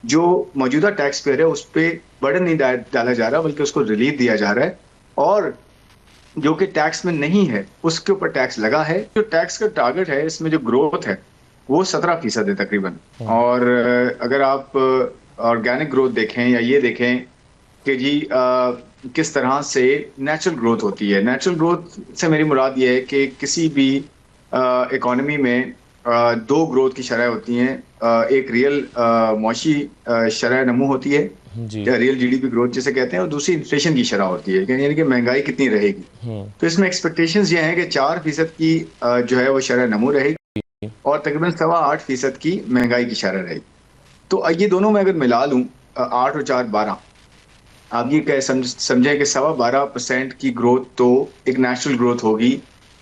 जो मौजूदा tax payer है उस पर बर्डन नहीं डाला जा रहा, बल्कि उसको रिलीफ दिया जा रहा है। और जो कि टैक्स में नहीं है उसके ऊपर टैक्स लगा है। जो टैक्स का टारगेट है इसमें जो ग्रोथ है वो 17% है तकरीबन। और अगर आप ऑर्गेनिक ग्रोथ देखें या ये देखें कि जी किस तरह से नेचुरल ग्रोथ होती है। नेचुरल ग्रोथ से मेरी मुराद ये है कि किसी भी इकोनॉमी में दो ग्रोथ की शरह होती हैं। एक रियल मौशी शरह नमू होती है, जी। या रियल जीडीपी ग्रोथ जिसे कहते हैं, और दूसरी इन्फ्लेशन की शरह होती है, यानी कि महंगाई कितनी रहेगी। तो इसमें एक्सपेक्टेशंस ये हैं कि 4% की जो है वो शरह नमू रहेगी और तकरीबन 8.25% की महंगाई की शरह रहेगी। तो ये दोनों में अगर मिला लूं, 8 और 4 12, आप ये कह समझें कि 12.25% की ग्रोथ तो एक नेचुरल ग्रोथ होगी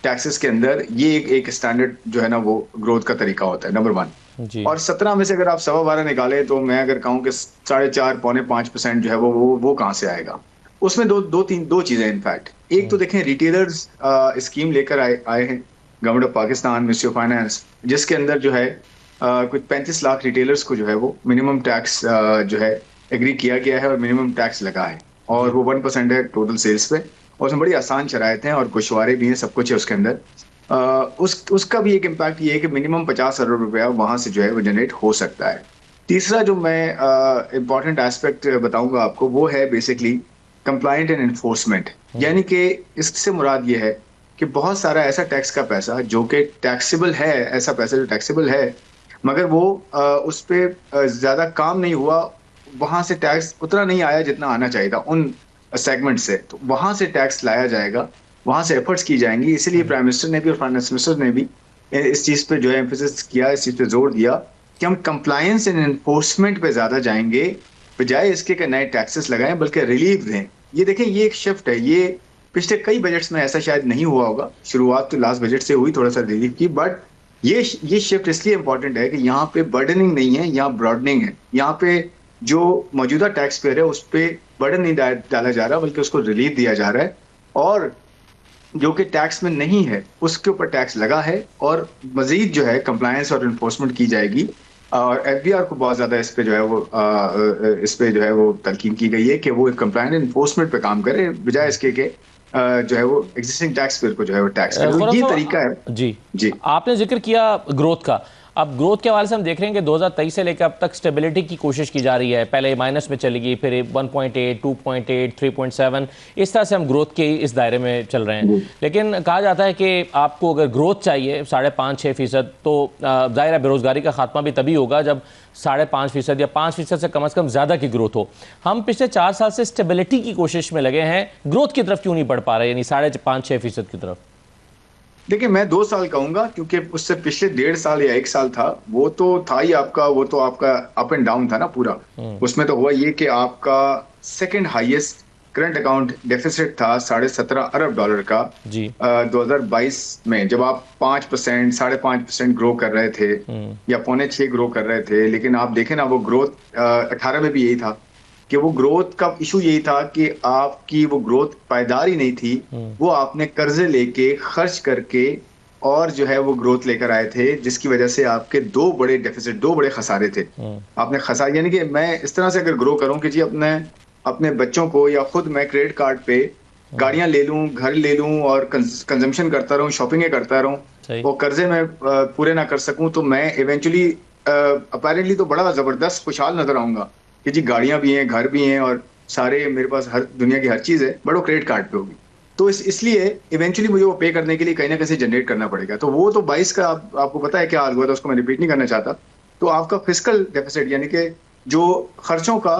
टैक्सेस के अंदर। ये एक स्टैंडर्ड जो है ना वो ग्रोथ का तरीका होता है, नंबर वन। जी। और 17 में से अगर आप 12.25 निकाले तो मैं अगर कहूँ कि 4.5 पौने 5% जो है वो कहाँ से आएगा। उसमें दो चीजें इनफैक्ट। एक तो देखें, रिटेलर्स स्कीम लेकर आए हैं government of Pakistan, ministry of finance, जिसके अंदर जो है कुछ 35 लाख रिटेलर्स को जो है वो मिनिमम टैक्स जो है एग्री किया गया है और मिनिमम टैक्स लगा है। और जी। वो 1% है टोटल सेल्स पे। और उसमें बड़ी आसान शराइत हैं और गोशवारे भी हैं, सब कुछ है उसके अंदर। उसका भी एक इम्पैक्ट ये है कि मिनिमम 50 अरब रुपया वहां से जो है वो जनरेट हो सकता है। तीसरा जो मैं इम्पॉर्टेंट एस्पेक्ट बताऊंगा आपको वो है बेसिकली कंप्लाइंट एंड एनफोर्समेंट। यानी कि इससे मुराद ये है कि बहुत सारा ऐसा टैक्स का पैसा जो कि टैक्सेबल है, ऐसा पैसा जो टैक्सेबल है मगर वो उस पे ज्यादा काम नहीं हुआ, वहां से टैक्स उतना नहीं आया जितना आना चाहिए था उन सेगमेंट से, तो वहां से टैक्स लाया जाएगा, वहां से एफर्ट्स की जाएंगी। इसीलिए प्राइम मिनिस्टर ने भी और फाइनेंस मिनिस्टर ने भी इस चीज पे जो है एम्फेसिस किया, इस चीज पे जोर दिया कि हम कंप्लायंस एंड एनफोर्समेंट पे ज्यादा जाएंगे, बजाय इसके कि नए टैक्सेस लगाएं बल्कि रिलीफ दें। ये देखें, ये एक शिफ्ट है। ये पिछले कई बजट्स में ऐसा शायद नहीं हुआ होगा। शुरुआत तो लास्ट बजट से हुई थोड़ा सा रिलीफ की, बट ये शिफ्ट इसलिए इंपॉर्टेंट है कि यहाँ पे बर्डनिंग नहीं है, यहाँ ब्रॉडनिंग है। यहाँ पे जो मौजूदा टैक्स पेयर है उस पे बर्डन नहीं डाला जा रहा, बल्कि उसको रिलीफ दिया जा रहा है। और जो कि टैक्स में नहीं है उसके ऊपर टैक्स लगा है। और मजीद जो है कंप्लायंस और इन्फोर्समेंट की जाएगी। और एफबीआर को बहुत ज्यादा इस पे जो है वो इस पे जो है वो तलकीन की गई है कि वो कंप्लायंस इन्फोर्समेंट पे काम करे, बजाय इसके के जो है वो एग्जिस्टिंग टैक्स पेयर को जो है वो टैक्स करे। तो खुर्रम ये तरीका है। साहब जी, जी। आपने जिक्र किया ग्रोथ का। अब ग्रोथ के हवाले से हम देख रहे हैं कि 2023 से लेकर अब तक स्टेबिलिटी की कोशिश की जा रही है। पहले माइनस में चली गई, फिर 1.8, 2.8, 3.7, इस तरह से हम ग्रोथ के इस दायरे में चल रहे हैं। लेकिन कहा जाता है कि आपको अगर ग्रोथ चाहिए 5.5-6%, तो ज़ाहिर है बेरोजगारी का खात्मा भी तभी होगा जब 5.5% या 5% से कम ज़्यादा की ग्रोथ हो। हम पिछले 4 साल से स्टेबिलिटी की कोशिश में लगे हैं, ग्रोथ की तरफ क्यों नहीं बढ़ पा रहे, यानी 5.5-6% की तरफ? देखिए, मैं 2 साल कहूंगा, क्योंकि उससे पिछले 1.5 साल या 1 साल था वो तो था ही आपका, वो तो आपका अप एंड डाउन था ना पूरा। उसमें तो हुआ ये कि आपका second highest current account deficit था $17.5 अरब का जी। 2022 में, जब आप 5%, 5.5% ग्रो कर रहे थे या 5.6 ग्रो कर रहे थे। लेकिन आप देखें ना, वो ग्रोथ 18 में भी यही था कि वो ग्रोथ का इशू यही था कि आपकी वो ग्रोथ पायदार ही नहीं थी। वो आपने कर्जे लेके खर्च करके और जो है वो ग्रोथ लेकर आए थे, जिसकी वजह से आपके दो बड़े डेफिसिट, दो बड़े खसारे थे। आपने खसारे, यानी कि मैं इस तरह से अगर ग्रो करूं कि जी अपने अपने बच्चों को या खुद मैं क्रेडिट कार्ड पे गाड़ियां ले लूं, घर ले लूं और कंजम्पशन करता रहूं, शॉपिंगें करता रहूं, सही। वो कर्जे में पूरे ना कर सकूं, तो मैं इवेंचुअली अपेरेंटली तो बड़ा जबरदस्त खुशहाल नजर आऊंगा कि जी गाड़ियां भी हैं, घर भी हैं और सारे मेरे पास हर दुनिया की हर चीज है, बट वो क्रेडिट कार्ड पे होगी। तो इसलिए इवेंचुअली मुझे वो पे करने के लिए कहीं ना कहीं जनरेट करना पड़ेगा। तो वो तो 22 का आपको पता है क्या हाल हुआ था, उसको मैं रिपीट नहीं करना चाहता। तो आपका फिस्कल डेफिसिट, यानी कि जो खर्चों का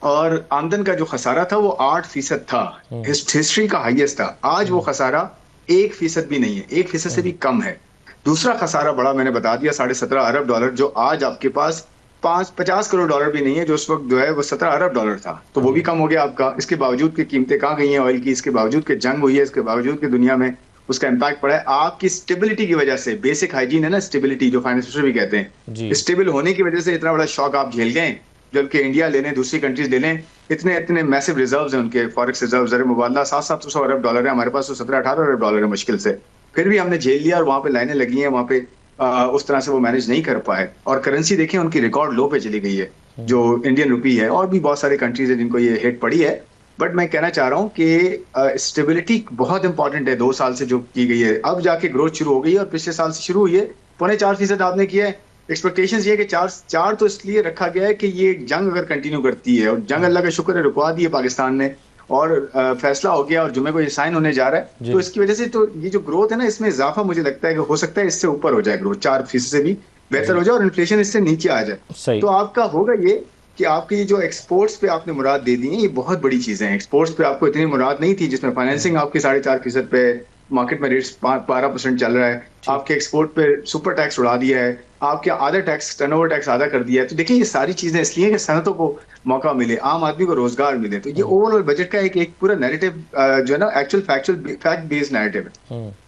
और आमदन का जो खसारा था वो 8% था, हिस्ट्री का हाईएस्ट था। आज वो खसारा 1% भी नहीं है, 1% से भी कम है। दूसरा खसारा बड़ा मैंने बता दिया, $17.5 अरब, जो आज आपके पास 50 करोड़ डॉलर भी नहीं है, जो उस वक्त जो है वो $17 अरब था। तो वो भी कम हो गया आपका। इसके बावजूद की कीमतें कहाँ गई हैं ऑयल की, इसके बावजूद कि जंग हुई है, इसके बावजूद कि दुनिया में उसका इम्पैक्ट पड़ा है आपकी स्टेबिलिटी की वजह से। बेसिक हाइजीन है ना स्टेबिलिटी, जो फाइनेंस मिनिस्टर भी कहते हैं, जी। स्टेबल होने की वजह से इतना बड़ा शॉक आप झेल गए। जबकि इंडिया ले लें, दूसरी कंट्रीज ले लें, इतने इतने मैसिव रिजर्व्स हैं उनके, फॉरेक्स रिजर्व जर मुबादला 700-700 अरब डॉलर है, हमारे पास तो 17-18 अरब डॉलर है मुश्किल से। फिर भी हमने झेल लिया और वहां पे लाइनें लगी हैं, वहां पे उस तरह से वो मैनेज नहीं कर पाए। और करेंसी देखें उनकी रिकॉर्ड लो पे चली गई है। जो इंडियन रुपी है, और भी बहुत सारे कंट्रीज है जिनको ये हिट पड़ी है। बट मैं कहना चाह रहा हूँ कि स्टेबिलिटी बहुत इंपॉर्टेंट है। 2 साल से जो की गई है, अब जाके ग्रोथ शुरू हो गई है, और पिछले साल से शुरू हुई है। 4.25% आपने किया है। एक्सपेक्टेशंस ये कि 4 तो इसलिए रखा गया है कि ये जंग अगर कंटिन्यू करती है, और जंग अल्लाह का शुक्र है रुकवा दी है पाकिस्तान ने, और फैसला हो गया और जुमे को ये साइन होने जा रहा है, तो इसकी वजह से तो ये जो ग्रोथ है ना, इसमें इजाफा मुझे लगता है कि हो सकता है इससे ऊपर हो जाए ग्रोथ, 4% से भी बेहतर हो जाए, और इन्फ्लेशन इससे नीचे आ जाए। तो आपका होगा ये कि आपकी ये जो एक्सपोर्ट्स पे आपने मुराद दे दी है, ये बहुत बड़ी चीजें हैं। एक्सपोर्ट्स पे आपको इतनी मुराद नहीं थी, जिसमें फाइनेंसिंग आपकी 4.5% पे, मार्केट में रेट्स 12% चल रहा है, आपके एक्सपोर्ट पे सुपर टैक्स उड़ा दिया है, आपके आधा टैक्स, टर्नओवर टैक्स आधा कर दिया है। तो देखिए, ये सारी चीजें इसलिए कि सनतों को मौका मिले, आम आदमी को रोजगार मिले। तो ये ओवरऑल बजट का एक पूरा नैरेटिव जो है ना, actual factual fact based narrative है।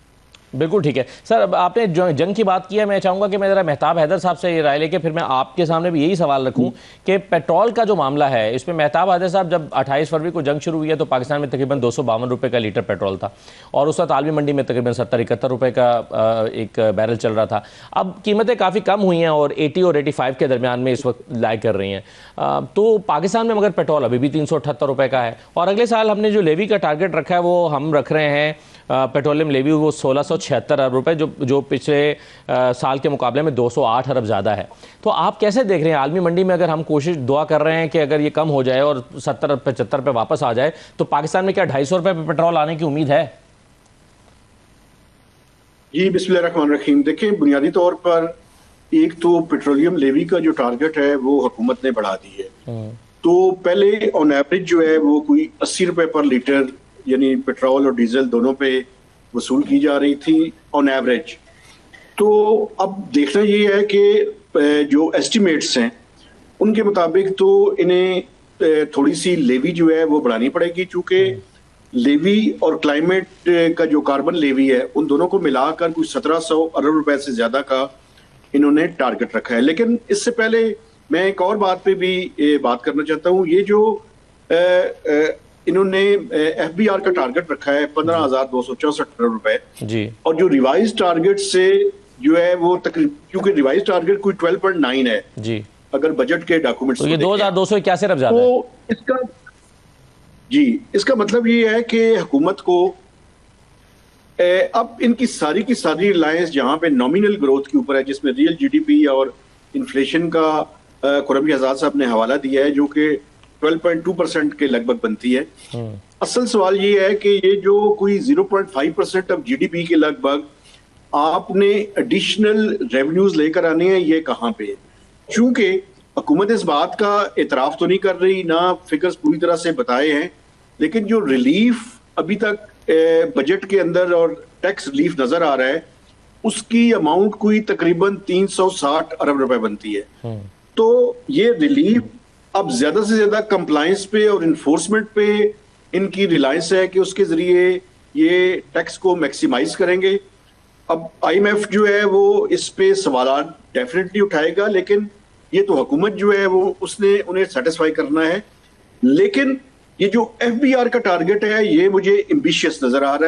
बिल्कुल ठीक है सर। अब आपने जंग की बात की है, मैं चाहूंगा कि मैं जरा मेहताब हैदर साहब से ये राय लेके फिर मैं आपके सामने भी यही सवाल रखूं कि पेट्रोल का जो मामला है, इसमें मेहताब हैदर साहब, जब 28 फरवरी को जंग शुरू हुई है तो पाकिस्तान में तकरीबन 252 रुपये का लीटर पेट्रोल था, और उस वक्त आलमी मंडी में तकरीबन 70-71 रुपये का एक बैरल चल रहा था। अब कीमतें काफ़ी कम हुई हैं और 80 और 85 के दरमियान में इस वक्त लाई कर रही हैं। तो पाकिस्तान में मगर पेट्रोल अभी भी 378 रुपये का है, और अगले साल हमने जो लेवी का टारगेट रखा है वो हम रख रहे हैं पेट्रोलियम लेवी वो 1676 अरब रुपए, जो पिछले साल के मुकाबले में 208 अरब ज़्यादा है। तो आप कैसे देख रहे हैं आलमी मंडी में, अगर हम कोशिश दुआ कर रहे हैं कि अगर ये कम हो जाए और 70-75 पे वापस आ जाए, तो पाकिस्तान में क्या 250 रुपये पे पेट्रोल आने की उम्मीद है? जी बिस्मिल्लाहिर्रहमानिर्रहीम। देखिए, बुनियादी तौर पर एक तो पेट्रोलियम लेवी का जो टारगेट है वो हुकूमत ने बढ़ा दी है। तो पहले ऑन एवरेज जो है वो कोई 80 रुपए पर लीटर, यानी पेट्रोल और डीजल दोनों पे वसूल की जा रही थी ऑन एवरेज। तो अब देखना ये है कि जो एस्टिमेट्स हैं उनके मुताबिक तो इन्हें थोड़ी सी लेवी जो है वो बढ़ानी पड़ेगी, चूंकि लेवी और क्लाइमेट का जो कार्बन लेवी है उन दोनों को मिलाकर कुछ 1700 अरब रुपए से ज्यादा का इन्होंने टारगेट रखा है। लेकिन इससे पहले मैं एक और बात पे भी बात करना चाहता हूँ। ये जो इन्होंने FBR का टारगेट रखा है 15,264 अरब रुपए जी, और जो रिवाइज टारगेट से जो है वो तकरीबन, क्योंकि रिवाइज टारगेट कोई 12.9 है जी, अगर बजट के डॉक्यूमेंट्स, तो ये 2,281 अरब ज्यादा है। तो इसका मतलब ये है कि हुकूमत को अब इनकी सारी की सारी रिलायंस जहां पे नॉमिनल ग्रोथ के ऊपर है, जिसमें रियल GDP और इन्फ्लेशन का खुर्रम आजाद साहब ने हवाला दिया है, जो कि 12.2% के लगभग बनती है। असल सवाल ये है कि ये जो कोई 0.5% ऑफ GDP के लगभग आपने एडिशनल रेवेन्यूज लेकर आने हैं, ये कहाँ पे है? चूंकि हुकूमत इस बात का एतराफ तो नहीं कर रही, ना फिगर्स पूरी तरह से बताए हैं, लेकिन जो रिलीफ अभी तक बजट के अंदर और टैक्स रिलीफ नजर आ रहा है, उसकी अमाउंट कोई तकरीबन 360 अरब रुपए बनती है। तो ये रिलीफ अब ज्यादा से ज्यादा कंप्लायंस पे और इन्फोर्समेंट पे इनकी रिलायंस है कि उसके जरिए ये टैक्स को मैक्सिमाइज करेंगे। अब IMF जो है वो इस पे सवाल डेफिनेटली उठाएगा, लेकिन ये तो हुकूमत जो है वो उसने उन्हें सेटिस्फाई करना है। लेकिन ये जो FBR का टारगेट है ये मुझे एम्बिशियस नजर आ रहा है।